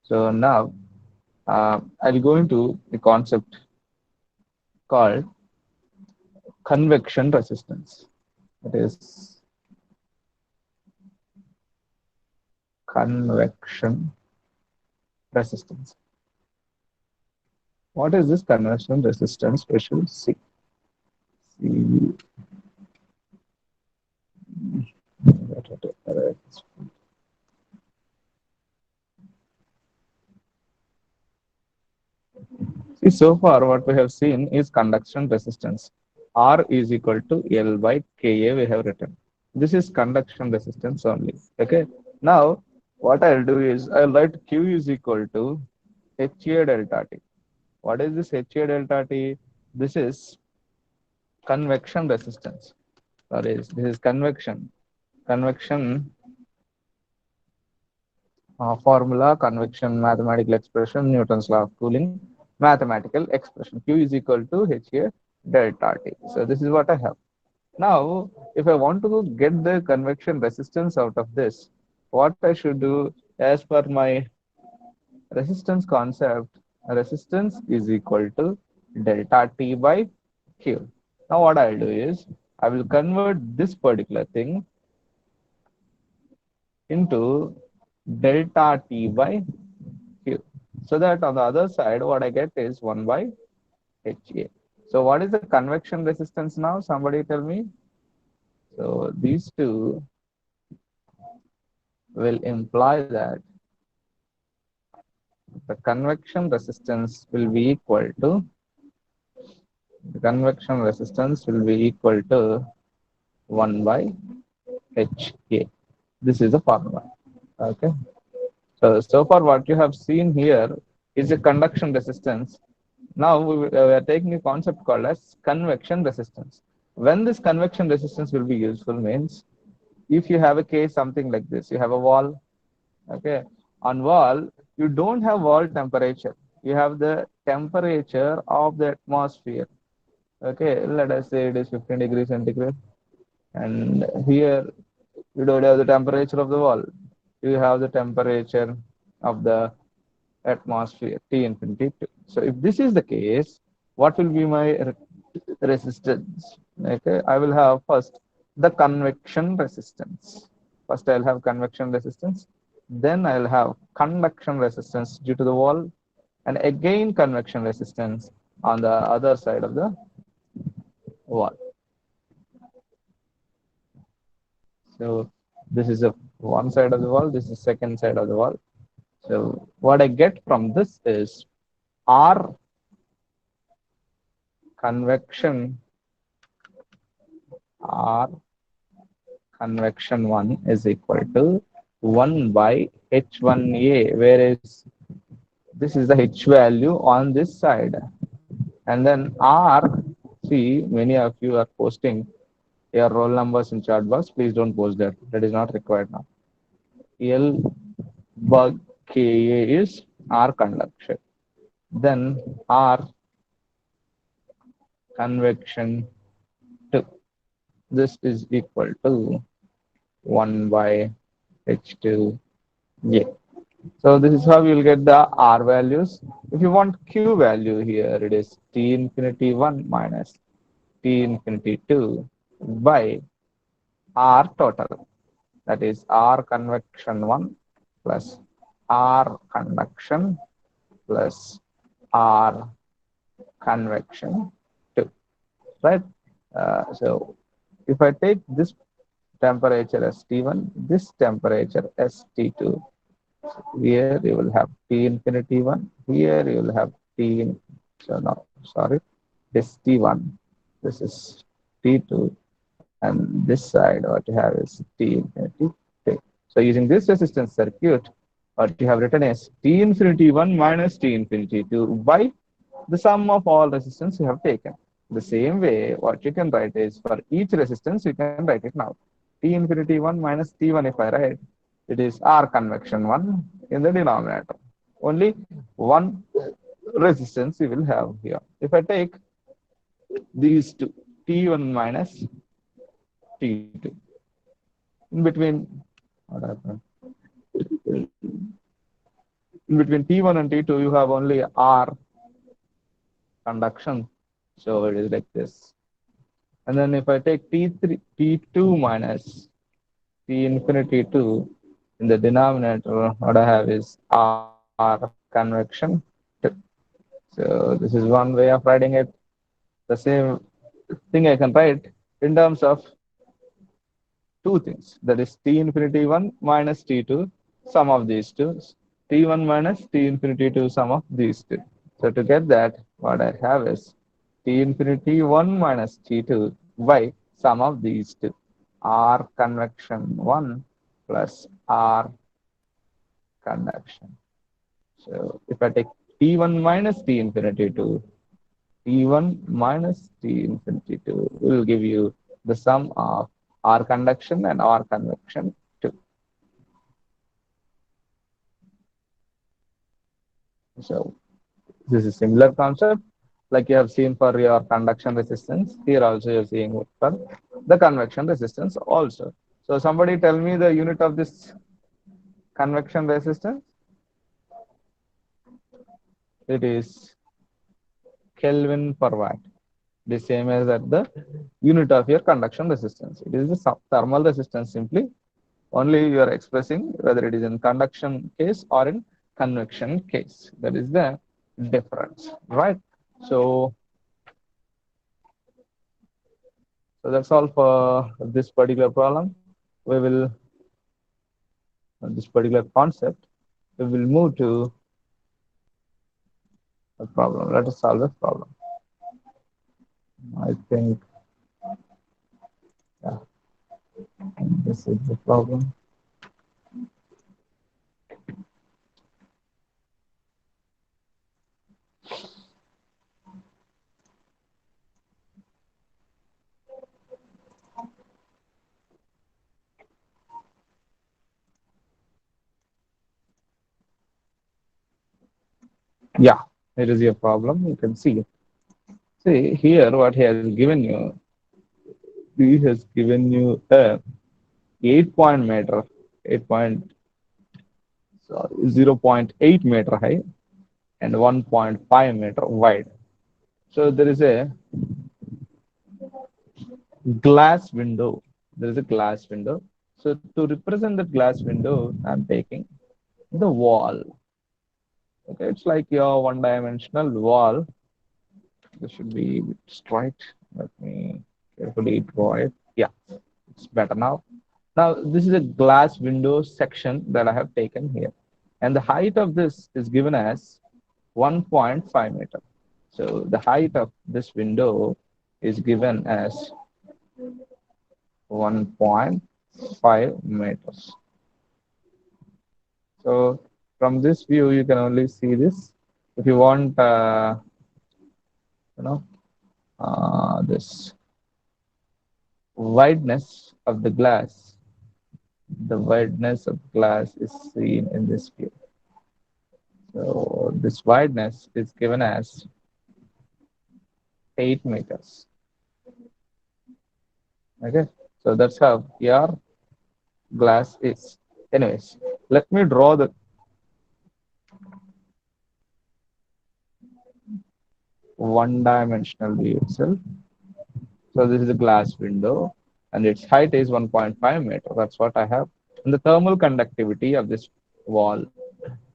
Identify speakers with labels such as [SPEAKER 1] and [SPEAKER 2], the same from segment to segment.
[SPEAKER 1] So now I'll go into the concept called convection resistance. It is convection resistance. What is this convection resistance? We should see. See. See, so far what we have seen is conduction resistance. R is equal to L by Ka we have written. This is conduction resistance only. Okay. Now, what I'll do is I'll write Q is equal to HA delta T. What is this HA delta T? This is convection resistance. Sorry, this is convection. Convection formula, convection mathematical expression, Newton's law of cooling, mathematical expression. Q is equal to HA delta T. So this is what I have. Now, if I want to get the convection resistance out of this, what I should do as per my resistance concept, resistance is equal to delta T by Q. Now what I'll do is, I will convert this particular thing into delta T by Q. So that on the other side, what I get is 1 by HA. So what is the convection resistance now? Somebody tell me. So these two will imply that the convection resistance will be equal to the convection resistance will be equal to 1 by HA. This is the formula. Okay. So far what you have seen here is a conduction resistance. Now we are taking a concept called as convection resistance. When this convection resistance will be useful means if you have a case something like this, you have a wall, okay, on wall you don't have wall temperature, you have the temperature of the atmosphere, okay, let us say it is 15 degrees centigrade, and here you don't have the temperature of the wall, you have the temperature of the atmosphere T infinity 2. So if this is the case, what will be my resistance? Okay, I will have first the convection resistance. First I'll have convection resistance, then I'll have conduction resistance due to the wall, and again convection resistance on the other side of the wall. So this is a one side of the wall, this is second side of the wall. So what I get from this is R convection R convection 1 is equal to 1 by H1A, whereas this is the H value on this side. And then R, see, many of you are posting your roll numbers in chat box. Please don't post that. That is not required now. L bug Ka is R conduction. Then R convection 2. This is equal to 1 by H2A. So this is how you'll get the R values. If you want Q value here, it is T infinity 1 minus T infinity 2 by R total. That is R convection 1 plus R conduction plus R convection 2. Right? So if I take this temperature as T1, this temperature as T2, here you will have T infinity 1, here you will have T, so no, sorry, this T1, this is T2, and this side what you have is T infinity 2. So using this resistance circuit, what you have written is T infinity 1 minus T infinity 2 by the sum of all resistance you have taken. The same way, what you can write is for each resistance, you can write it now. T infinity 1 minus T1 if I write, it is R convection 1 in the denominator. Only one resistance you will have here. If I take these two, T1 minus T2, in between, what happened? In between T1 and T2, you have only R conduction. So it is like this. And then if I take T3, T2 minus T infinity 2, in the denominator, what I have is R convection 2. So this is one way of writing it. The same thing I can write in terms of two things. That is T infinity 1 minus T2, sum of these two. T1 minus T infinity 2, sum of these two. So to get that, what I have is T infinity 1 minus T2 by sum of these two. R convection 1 plus R conduction. So if I take T1 minus T infinity 2, T1 minus T infinity 2 will give you the sum of R conduction and R convection 2. So this is similar concept like you have seen for your conduction resistance. Here also you're seeing it for the convection resistance also. So somebody tell me the unit of this convection resistance. It is Kelvin per watt. The same as at the unit of your conduction resistance. It is the thermal resistance simply. Only you are expressing whether it is in conduction case or in convection case. That is the difference, right? So, so that's all for this particular problem. We will this particular concept. We will move to a problem. Let us solve a problem. I think yeah, this is the problem. Yeah, it is your problem. You can see. See here what he has given you. He has given you a 8 meter, 8 point, sorry, 0.8 meter high and 1.5 meter wide. So there is a glass window. There is a glass window. So to represent that glass window, I'm taking the wall. Okay, it's like your one-dimensional wall. This should be straight. Let me carefully draw it. Yeah, it's better now. Now, this is a glass window section that I have taken here. And the height of this is given as 1.5 meter. So the height of this window is given as 1.5 meters. So from this view, you can only see this. If you want, you know, this wideness of the wideness of glass is seen in this view. So this wideness is given as 8 meters. Okay, so that's how your glass is. Anyways, let me draw the one-dimensional view itself. So this is a glass window and its height is 1.5 meter. That's what I have. And the thermal conductivity of this wall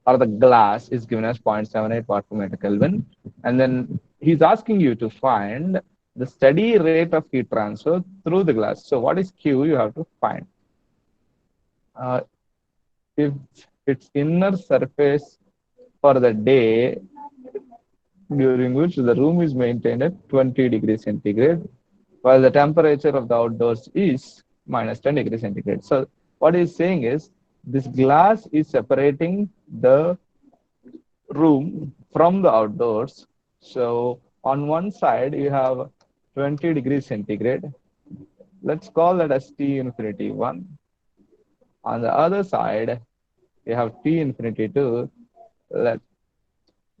[SPEAKER 1] or the glass is given as 0.78 watt per meter Kelvin. And then he's asking you to find the steady rate of heat transfer through the glass. So what is Q? You have to find. If its inner surface for the day during which the room is maintained at 20 degrees centigrade, while the temperature of the outdoors is minus 10 degrees centigrade. So what he's saying is this glass is separating the room from the outdoors. So on one side you have 20 degrees centigrade. Let's call that as T infinity 1. On the other side, you have T infinity 2. Let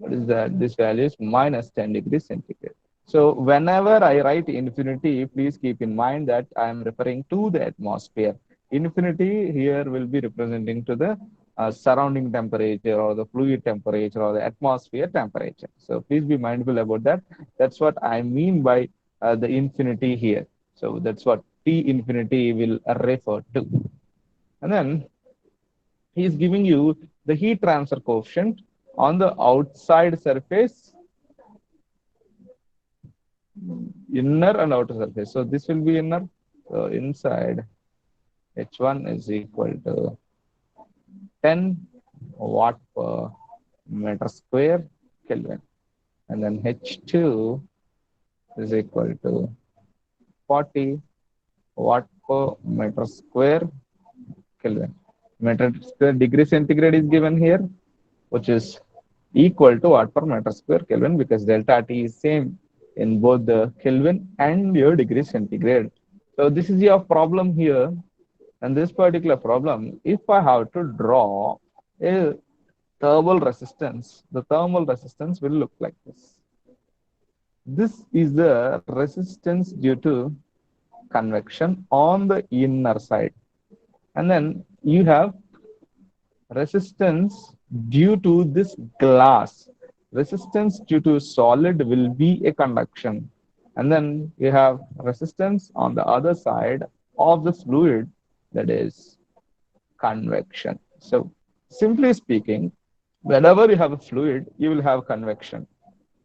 [SPEAKER 1] What is that? This value is minus 10 degrees centigrade. So whenever I write infinity, please keep in mind that I am referring to the atmosphere. Infinity here will be representing to the surrounding temperature or the fluid temperature or the atmosphere temperature. So please be mindful about that. That's what I mean by the infinity here. So that's what T infinity will refer to. And then he is giving you the heat transfer coefficient on the outside surface, inner and outer surface. So this will be inner. So inside H1 is equal to 10 watt per meter square Kelvin. And then H2 is equal to 40 watt per meter square Kelvin. Meter square degree centigrade is given here, which is equal to watt per meter square Kelvin because delta T is same in both the Kelvin and your degree centigrade. So this is your problem here. And this particular problem, if I have to draw a thermal resistance, the thermal resistance will look like this. This is the resistance due to convection on the inner side. And then you have resistance due to this glass. Resistance due to solid will be a conduction. And then you have resistance on the other side of the fluid, that is convection. So simply speaking, whenever you have a fluid, you will have convection.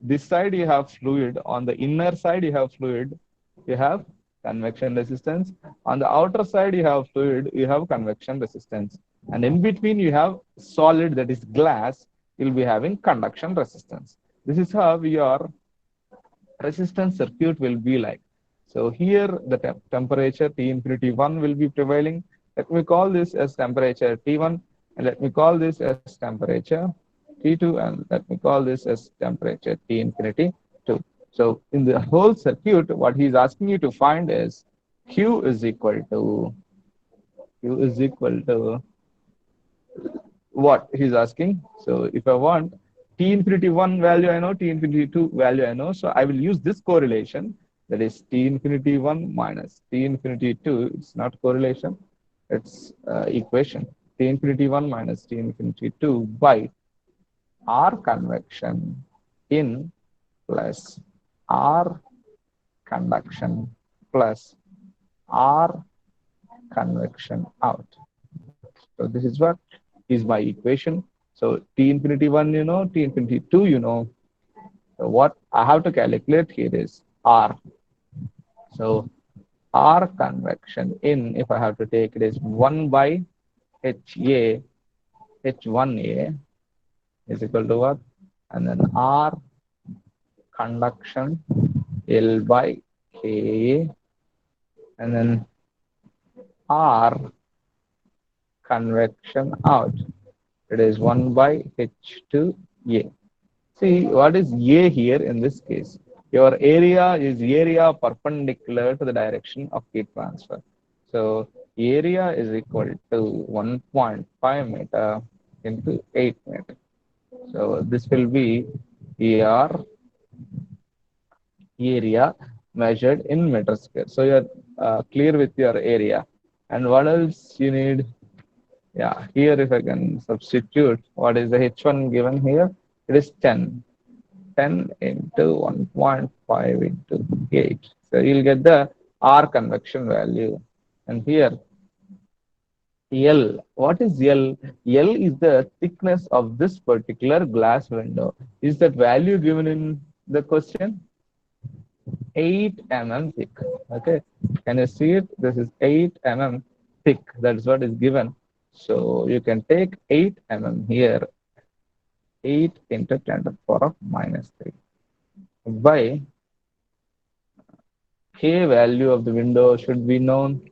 [SPEAKER 1] This side you have fluid, on the inner side you have fluid, you have convection resistance. On the outer side you have fluid, you have convection resistance. And in between you have solid, that is glass, you'll be having conduction resistance. This is how your resistance circuit will be like. So here the temperature T infinity 1 will be prevailing. Let me call this as temperature T1 and let me call this as temperature T2 and let me call this as temperature T infinity 2. So in the whole circuit, what he's asking you to find is Q is equal to what he's asking. So if I want T infinity 1 value I know, T infinity 2 value I know. So I will use this correlation, that is T infinity 1 minus T infinity 2. It's not correlation, it's equation. T infinity 1 minus T infinity 2 by R convection in plus R conduction plus R convection out. So this is what is my equation. So T infinity 1, you know, T infinity 2, you know. So what I have to calculate here is R. So R convection in, if I have to take it, is 1 by HA, H1A is equal to what? And then R conduction L by Ka, and then R convection out. It is 1 by H2A. See, what is A here in this case? Your area is area perpendicular to the direction of heat transfer. So, area is equal to 1.5 meter into 8 meter. So, this will be your area measured in meter square. So, you're clear with your area. And what else you need? Yeah, here if I can substitute, what is the H1 given here? It is 10. 10 into 1.5 into 8. So you'll get the R convection value. And here, L. What is L? L is the thickness of this particular glass window. Is that value given in the question? 8 mm thick. Okay. Can you see it? This is 8 mm thick. That's what is given. So you can take 8 mm here. 8 into 10 to the power of minus 3 by K value of the window should be known.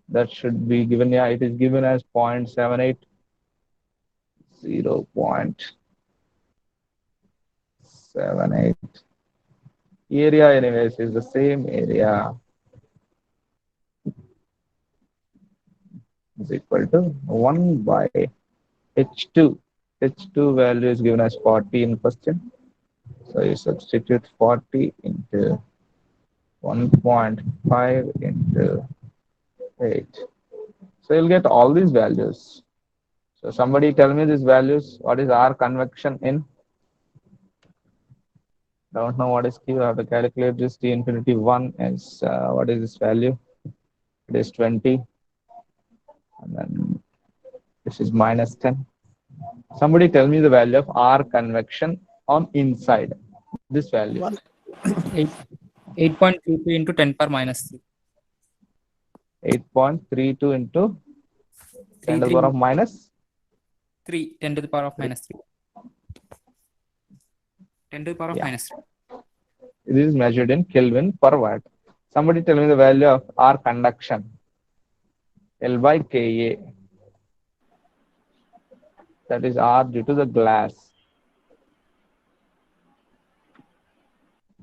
[SPEAKER 1] That should be given. Yeah, it is given as 0.78. 0.78. Area anyways is the same area is equal to 1 by H2. H2 value is given as 40 in question. So you substitute 40 into 1.5 into 8. So you'll get all these values. So somebody tell me these values. What is R convection in? Don't know what is Q. I have to calculate this. T infinity 1 is what is this value? It is 20. And then this is minus 10. Somebody tell me the value of R convection on inside. This value.
[SPEAKER 2] 8, 8.33 into 10 power minus 3.
[SPEAKER 1] 8.32 into 10 to the power
[SPEAKER 2] 33
[SPEAKER 1] of minus
[SPEAKER 2] 3, 10 to the power of
[SPEAKER 1] 3.
[SPEAKER 2] minus 3. 10 to the power of
[SPEAKER 1] Yeah.
[SPEAKER 2] minus 3.
[SPEAKER 1] This is measured in Kelvin per watt. Somebody tell me the value of R conduction. L by Ka. That is R due to the glass.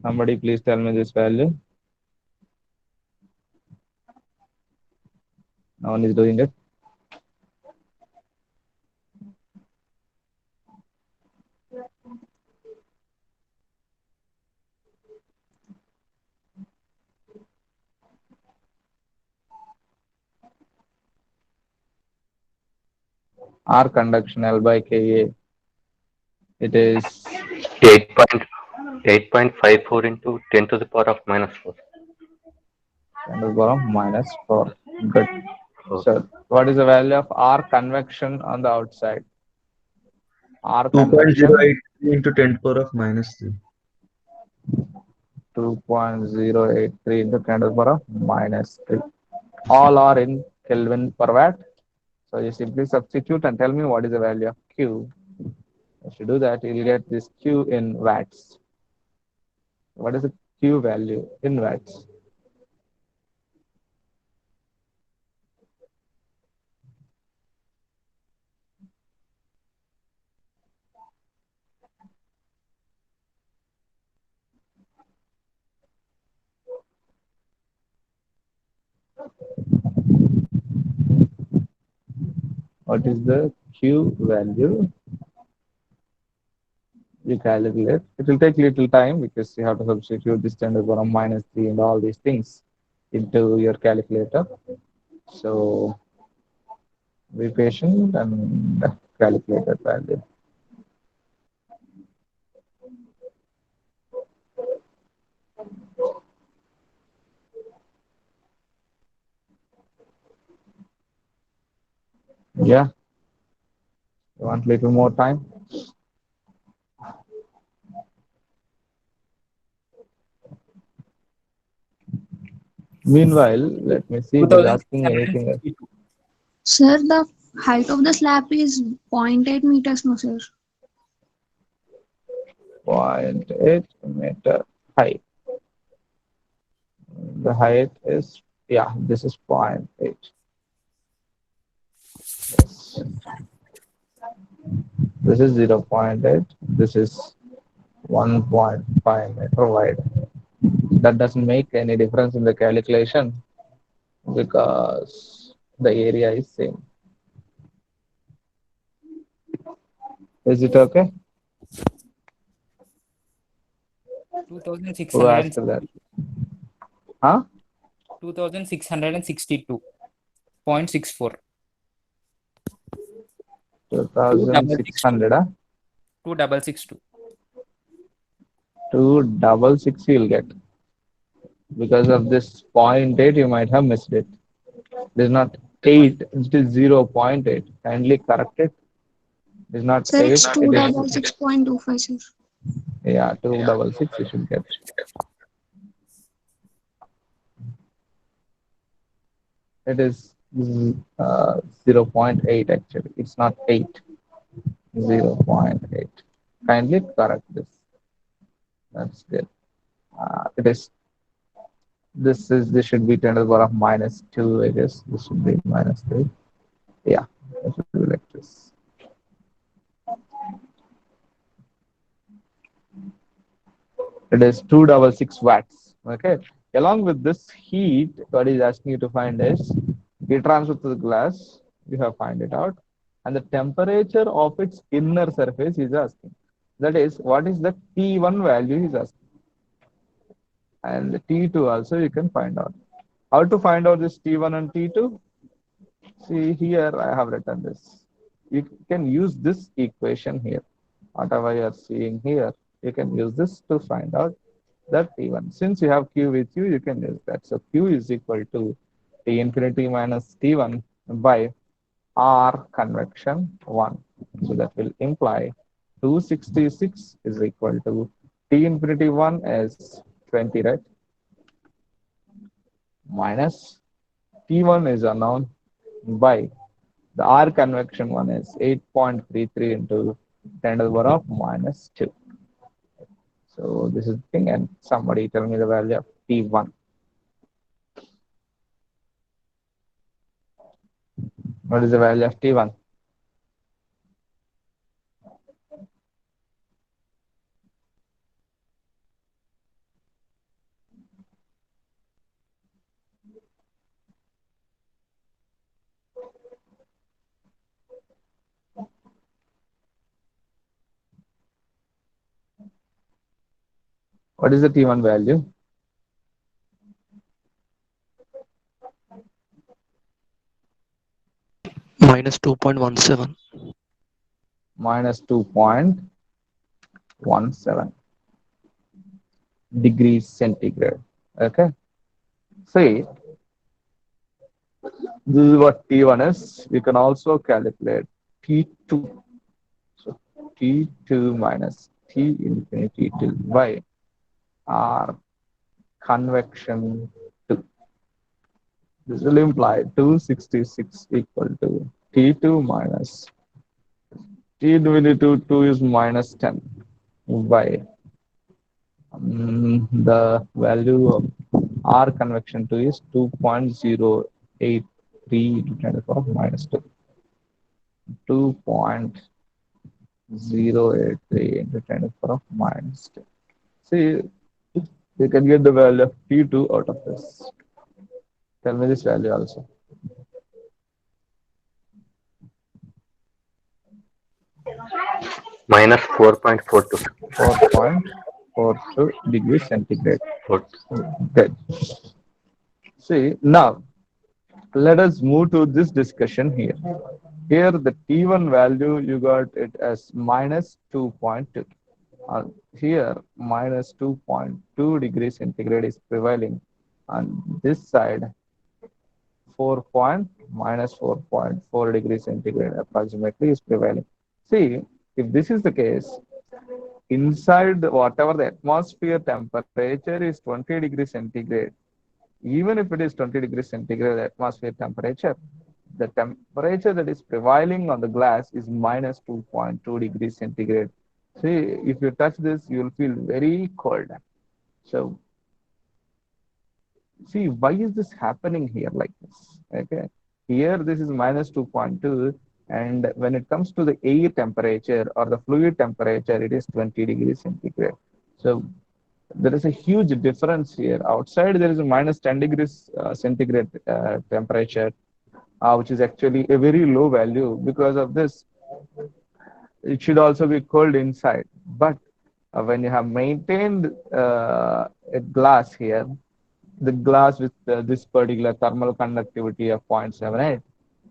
[SPEAKER 1] Somebody please tell me this value. No one is doing it. R conduction L by Ka. It is
[SPEAKER 3] 8.54 into 10 to the power of minus 4.
[SPEAKER 1] 10 to the power of minus 4. Good.
[SPEAKER 3] Oh,
[SPEAKER 1] So what is the value of R convection on the outside? R convection
[SPEAKER 4] 2.083 into 10 to the power of minus 3.
[SPEAKER 1] 2.083 into 10 to the power of minus 3. All are in Kelvin per watt. So you simply substitute and tell me what is the value of Q. If you do that, you'll get this Q in watts. What is the Q value in watts? What is the Q value? You calculate. It will take little time because you have to substitute this 10 to the power of minus 3 and all these things into your calculator. So be patient and calculate that value. Yeah, you want little more time? Meanwhile, let me see if he's asking anything else.
[SPEAKER 2] 2662.
[SPEAKER 5] Sir, the height of the slab is zero point 0.8 meters, no sir.
[SPEAKER 1] 0.8 meter height. The height is, yeah, this is 0.8. Yes. This is 0.8. This is 1.5 meter wide. That doesn't make any difference in the calculation because the area is same. Is it okay? Who asked that?
[SPEAKER 2] 2662.
[SPEAKER 1] Huh?
[SPEAKER 2] 2662.64.
[SPEAKER 1] 2600, huh?
[SPEAKER 2] 2662.
[SPEAKER 1] 266 you'll get. Because of this 0.8, you might have missed it. It is not 8, it is 0.8. Kindly correct it. It is not
[SPEAKER 5] Sir,
[SPEAKER 1] 8,
[SPEAKER 5] it's
[SPEAKER 1] it is,
[SPEAKER 5] 266.25, sir.
[SPEAKER 1] yeah, 266 you should get. It is 0.8 actually. It's not 8, 0.8. Kindly correct this. That's good. This should be 10 to the power of minus 2, I guess. This should be minus 3. Yeah, it should be like this. It is 266 watts. Okay. Along with this heat, what is asking you to find is heat transfer to the glass. You have find it out, and the temperature of its inner surface is asking. That is, what is the T1 value is asking, and the T2 also you can find out. How to find out this T1 and T2? See here, I have written this. you can use this equation here. Whatever you are seeing here, you can use this to find out that T1. Since you have Q with you, you can use that. So Q is equal to T infinity minus T1 by R convection 1. So that will imply 266 is equal to T infinity 1 as 20, right? Minus T1 is unknown by the R convection one is 8.33 into 10 to the power of minus 2. So this is the thing, and somebody tell me the value of T1. What is the value of T1? What is the T1 value?
[SPEAKER 6] minus 2.17.
[SPEAKER 1] Minus 2.17 degrees centigrade. Okay. See, this is what T1 is. We can also calculate T2. So T2 minus T infinity 2 by R convection 2. This will imply 266 equal to T2 minus T infinity 2 is minus 10 by the value of R convection 2 is 2.083 to 10 to the power of minus 2. 2.083 into 10 to the power of minus 2. See, you can get the value of T2 out of this. Tell me this value also.
[SPEAKER 3] Minus 4.42.
[SPEAKER 1] 4.42 degrees centigrade.
[SPEAKER 3] Four.
[SPEAKER 1] Good. See, now let us move to this discussion here. Here, the T1 value, you got it as minus 2.2. Here, minus 2.2 degrees centigrade is prevailing. On this side, 4 point minus 4.4 degrees centigrade approximately is prevailing. See, if this is the case, inside whatever the atmosphere temperature is 20 degrees centigrade, even if it is 20 degrees centigrade atmosphere temperature, the temperature that is prevailing on the glass is minus 2.2 degrees centigrade. See, if you touch this, you will feel very cold. So see, why is this happening here like this? Okay, here this is minus 2.2, and when it comes to the air temperature or the fluid temperature, it is 20 degrees centigrade. So there is a huge difference here. Outside there is a minus 10 degrees centigrade temperature, which is actually a very low value. Because of this, it should also be cold inside. But when you have maintained a glass here, the glass with this particular thermal conductivity of 0.78,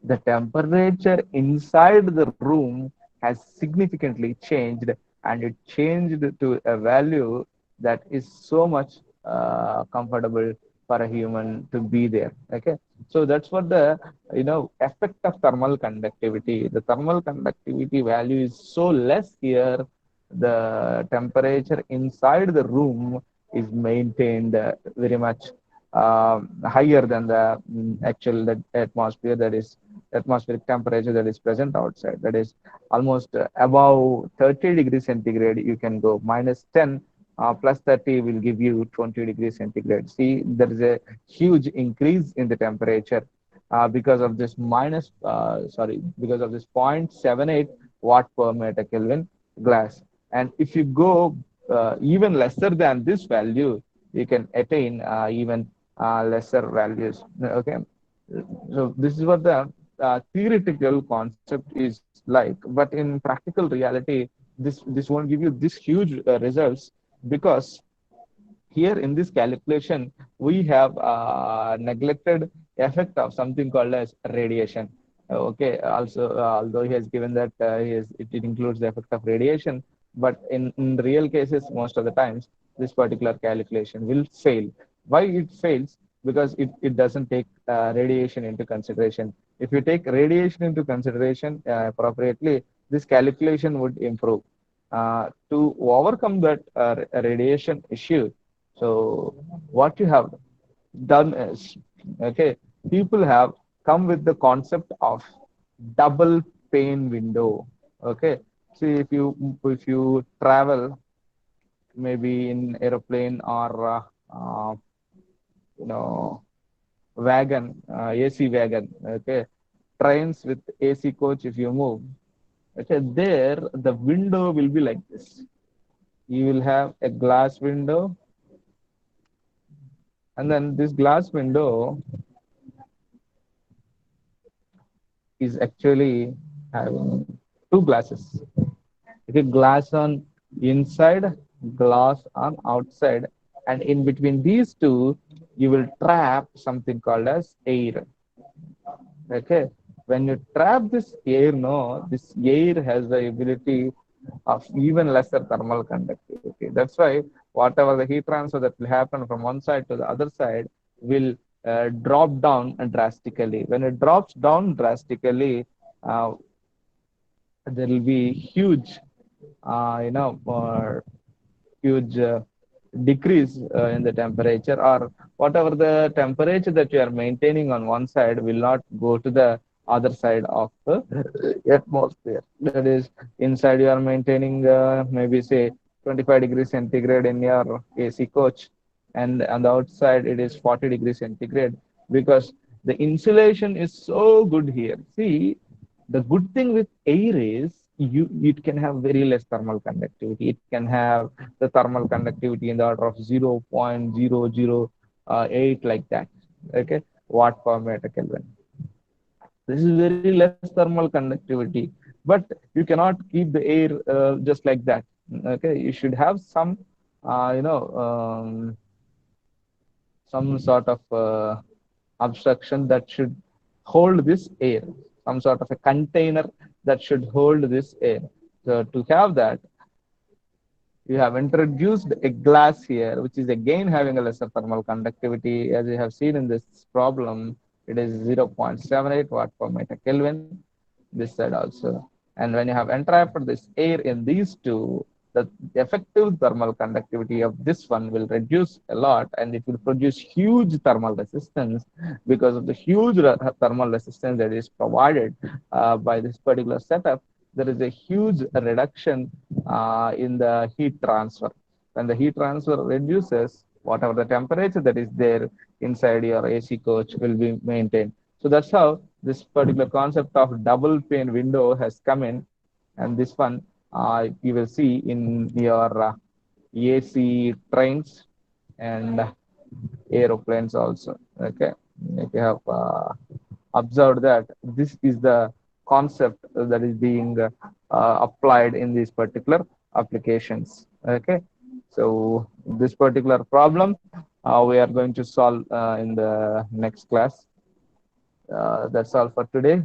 [SPEAKER 1] the temperature inside the room has significantly changed, and it changed to a value that is so much comfortable for a human to be there. Okay, so that's what the effect of thermal conductivity. The thermal conductivity value is so less here. The temperature inside the room is maintained very much higher than the actual atmosphere, that is atmospheric temperature that is present outside. That is almost above 30 degrees centigrade. You can go minus 10 plus 30 will give you 20 degrees centigrade. See, there is a huge increase in the temperature because of this because of this 0.78 watt per meter Kelvin glass. And if you go even lesser than this value, you can attain even lesser values. Okay, so this is what the theoretical concept is like, but in practical reality, this won't give you this huge results, because here in this calculation we have neglected effect of something called as radiation. Okay, also, although he has given that it includes the effect of radiation, but in real cases, most of the times, this particular calculation will fail. Why it fails? Because it doesn't take radiation into consideration. If you take radiation into consideration appropriately, this calculation would improve. To overcome that radiation issue, so what you have done is, okay, people have come with the concept of double pane window. Okay, see, if you travel maybe in aeroplane or you know wagon, AC wagon, okay, trains with AC coach, if you move, okay, there the window will be like this. You will have a glass window, and then this glass window is actually having two glasses. Okay, glass on inside, glass on outside, and in between these two, you will trap something called as air. Okay, when you trap this air, no, this air has the ability of even lesser thermal conductivity. That's why whatever the heat transfer that will happen from one side to the other side will drop down drastically. When it drops down drastically, uh, there will be huge, huge decrease in the temperature, or whatever the temperature that you are maintaining on one side will not go to the other side of the atmosphere. That is, inside you are maintaining maybe say 25 degrees centigrade in your AC coach, and on the outside it is 40 degrees centigrade, because the insulation is so good here. See, the good thing with air is it can have very less thermal conductivity. It can have the thermal conductivity in the order of 0.0008, like that. Okay, watt per meter Kelvin. This is very less thermal conductivity, but you cannot keep the air just like that. Okay, you should have some, uh, you know, um, some sort of obstruction that should hold this air, some sort of a container that should hold this air. So to have that, you have introduced a glass here, which is again having a lesser thermal conductivity. As you have seen in this problem, it is 0.78 watt per meter Kelvin, this side also. And when you have entrapped this air in these two, the effective thermal conductivity of this one will reduce a lot, and it will produce huge thermal resistance. Because of the huge thermal resistance that is provided by this particular setup, there is a huge reduction in the heat transfer. When the heat transfer reduces, whatever the temperature that is there inside your AC coach will be maintained. So that's how this particular concept of double pane window has come in, and this one you will see in your AC trains and aeroplanes also. Okay, if you have observed that this is the concept that is being applied in these particular applications. Okay, so this particular problem we are going to solve in the next class. That's all for today.